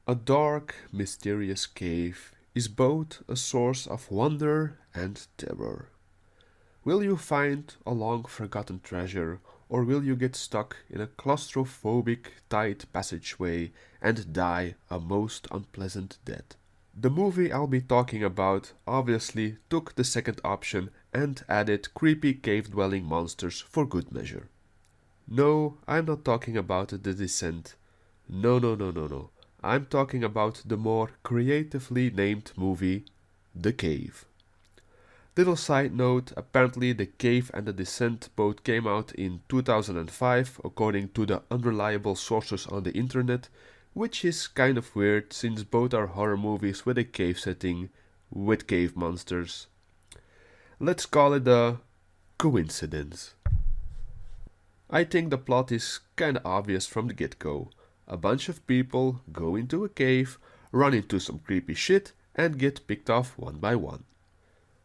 A dark, mysterious cave is both a source of wonder and terror. Will you find a long forgotten treasure, or will you get stuck in a claustrophobic, tight passageway and die a most unpleasant death? The movie I'll be talking about obviously took the second option and added creepy cave dwelling monsters for good measure. No, I'm not talking about The Descent. No, no, no, no, no. I'm talking about the more creatively named movie, The Cave. Little side note, apparently The Cave and The Descent both came out in 2005 according to the unreliable sources on the internet, which is kind of weird since both are horror movies with a cave setting, with cave monsters. Let's call it a coincidence. I think the plot is kinda obvious from the get-go. A bunch of people go into a cave, run into some creepy shit, and get picked off one by one.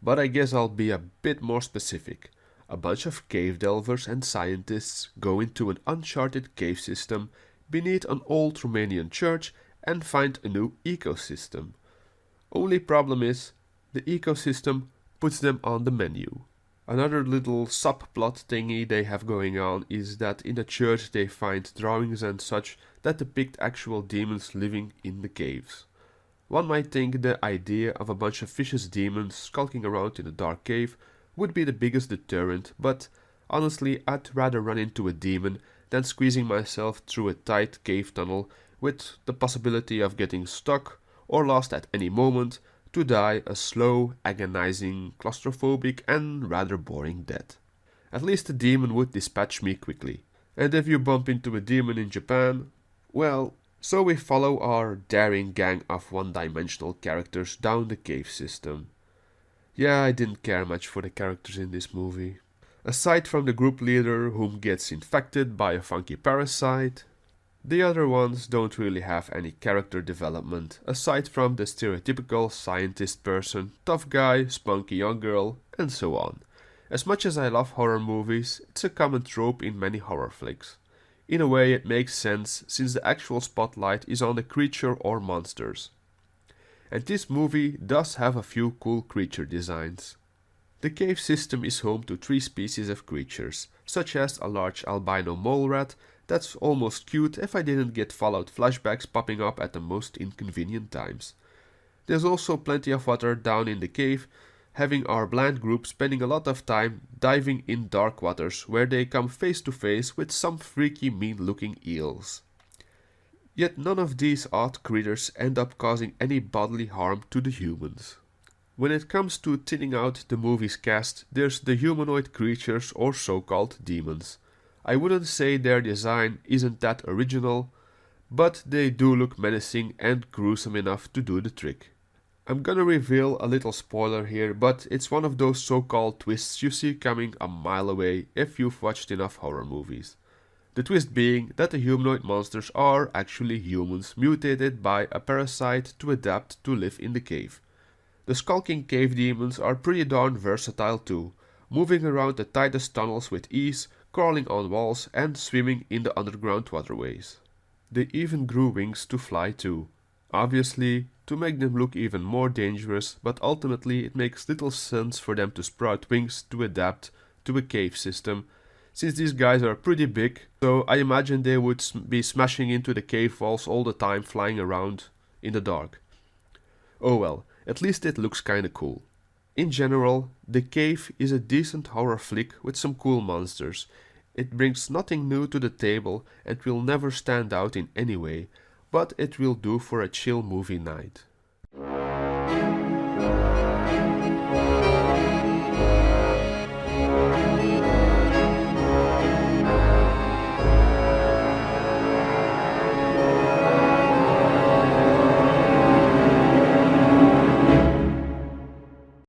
But I guess I'll be a bit more specific. A bunch of cave delvers and scientists go into an uncharted cave system beneath an old Romanian church and find a new ecosystem. Only problem is, the ecosystem puts them on the menu. Another little subplot thingy they have going on is that in the church they find drawings and such that depict actual demons living in the caves. One might think the idea of a bunch of vicious demons skulking around in a dark cave would be the biggest deterrent, but honestly I'd rather run into a demon than squeezing myself through a tight cave tunnel with the possibility of getting stuck or lost at any moment to die a slow, agonizing, claustrophobic and rather boring death. At least the demon would dispatch me quickly. And if you bump into a demon in Japan, well, so we follow our daring gang of one-dimensional characters down the cave system. Yeah, I didn't care much for the characters in this movie. Aside from the group leader whom gets infected by a funky parasite, the other ones don't really have any character development, aside from the stereotypical scientist person, tough guy, spunky young girl, and so on. As much as I love horror movies, it's a common trope in many horror flicks. In a way it makes sense, since the actual spotlight is on the creature or monsters. And this movie does have a few cool creature designs. The cave system is home to 3 species of creatures, such as a large albino mole rat that's almost cute if I didn't get Fallout flashbacks popping up at the most inconvenient times. There's also plenty of water down in the cave, having our bland group spending a lot of time diving in dark waters where they come face to face with some freaky mean looking eels. Yet none of these odd critters end up causing any bodily harm to the humans. When it comes to thinning out the movie's cast, there's the humanoid creatures or so-called demons. I wouldn't say their design isn't that original, but they do look menacing and gruesome enough to do the trick. I'm gonna reveal a little spoiler here, but it's one of those so-called twists you see coming a mile away if you've watched enough horror movies. The twist being that the humanoid monsters are actually humans mutated by a parasite to adapt to live in the cave. The skulking cave demons are pretty darn versatile too, moving around the tightest tunnels with ease, crawling on walls and swimming in the underground waterways. They even grew wings to fly too. Obviously, to make them look even more dangerous, but ultimately it makes little sense for them to sprout wings to adapt to a cave system, since these guys are pretty big, so I imagine they would be smashing into the cave walls all the time flying around in the dark. Oh well, at least it looks kinda cool. In general, The Cave is a decent horror flick with some cool monsters. It brings nothing new to the table and will never stand out in any way, but it will do for a chill movie night.